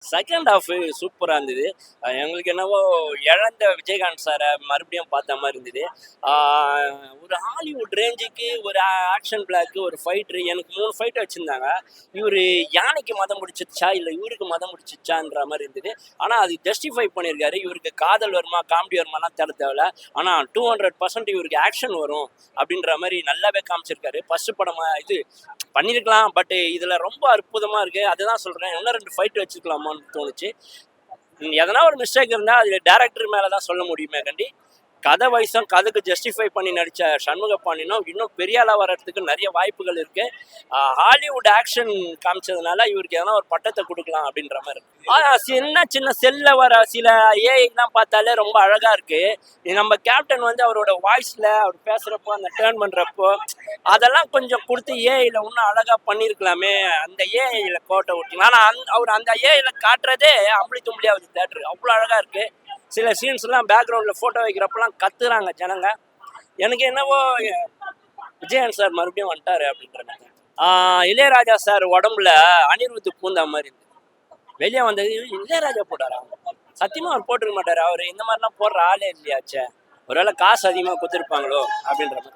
Second half சூப்பரா இருந்தது. எங்களுக்கு என்னவோ இழந்த விஜயகாந்த் சார மறுபடியும் பார்த்த மாரி இருந்தது. ஆ ஒரு ஹாலிவுட் ரேஞ்சுக்கு ஒரு ஆக்ஷன் பிளாக், ஒரு ஃபைட்ரு எனக்கு 3 ஃபைட் வச்சிருந்தாங்க. இவரு யானைக்கு மதம் பிடிச்சிருச்சா, இல்ல இவருக்கு மதம் பிடிச்சிருச்சான்ற மாரி இருந்தது. ஆனா அது ஜஸ்டிஃபை பண்ணியிருக்காரு. இவருக்கு காதல் வருமா, காமெடி வருமாலாம் தேவல்ல. ஆனா 200% இவருக்கு ஆக்ஷன் வரும் அப்படின்ற மாரி நல்லாவே காமிச்சிருக்காரு. ஃபர்ஸ்ட் படமா இது பண்ணியிருக்கலாம். பட் இதுல ரொம்ப அற்புதமா இருக்கு. அதுதான் சொல்றேன். இன்னும் 2 ஃபைட் வச்சுக்கலாமான்னு தோணுச்சு. எதனா ஒரு மிஸ்டேக் இருந்தா அது டைரக்டர் மேல தான் சொல்ல முடியுமே கண்டி. கதை வைஸும் கதைக்கு ஜஸ்டிஃபை பண்ணி நடிச்ச சண்முக பாண்டியனும் இன்னும் பெரிய ஆளா வர்றதுக்கு நிறைய வாய்ப்புகள் இருக்கு. ஹாலிவுட் ஆக்ஷன் காமிச்சதுனால இவருக்கு எதனா ஒரு பட்டத்தை கொடுக்கலாம் அப்படின்ற மாதிரி சின்ன சின்ன செல்ல வர சில ஏஐலாம் பார்த்தாலே ரொம்ப அழகா இருக்கு. நம்ம கேப்டன் வந்து அவரோட வாய்ஸ்ல அவர் பேசுறப்போ அந்த டேர்ன் பண்றப்போ அதெல்லாம் கொஞ்சம் கொடுத்து ஏஐல இன்னும் அழகா பண்ணிருக்கலாமே. அந்த ஏஐல கோட்டை விட்டு ஆனா அவர் அந்த ஏஐல காட்டுறதே அம்பளி தும்பளியாவது தேட்டரு அவ்வளோ அழகா இருக்கு. சில சீன்ஸ் எல்லாம் பேக்ரவுண்ட்ல போட்டோ வைக்கிறப்பெல்லாம் கத்துறாங்க ஜனங்க. எனக்கு என்னவோ விஜயன் சார் மறுபடியும் வந்துட்டாரு அப்படின்ற இளையராஜா சார் உடம்புல அனிருத்து பூந்தா மாதிரி இருக்கு. வெளியே வந்தது இளையராஜா போட்டாரா? சத்தியமா அவர் போட்டிருக்க மாட்டாரு. அவர் இந்த மாதிரிலாம் போடுற ஆளே இல்லையாச்சே. ஒருவேளை காசு அதிகமாக கொடுத்துருப்பாங்களோ அப்படின்ற மாதிரி.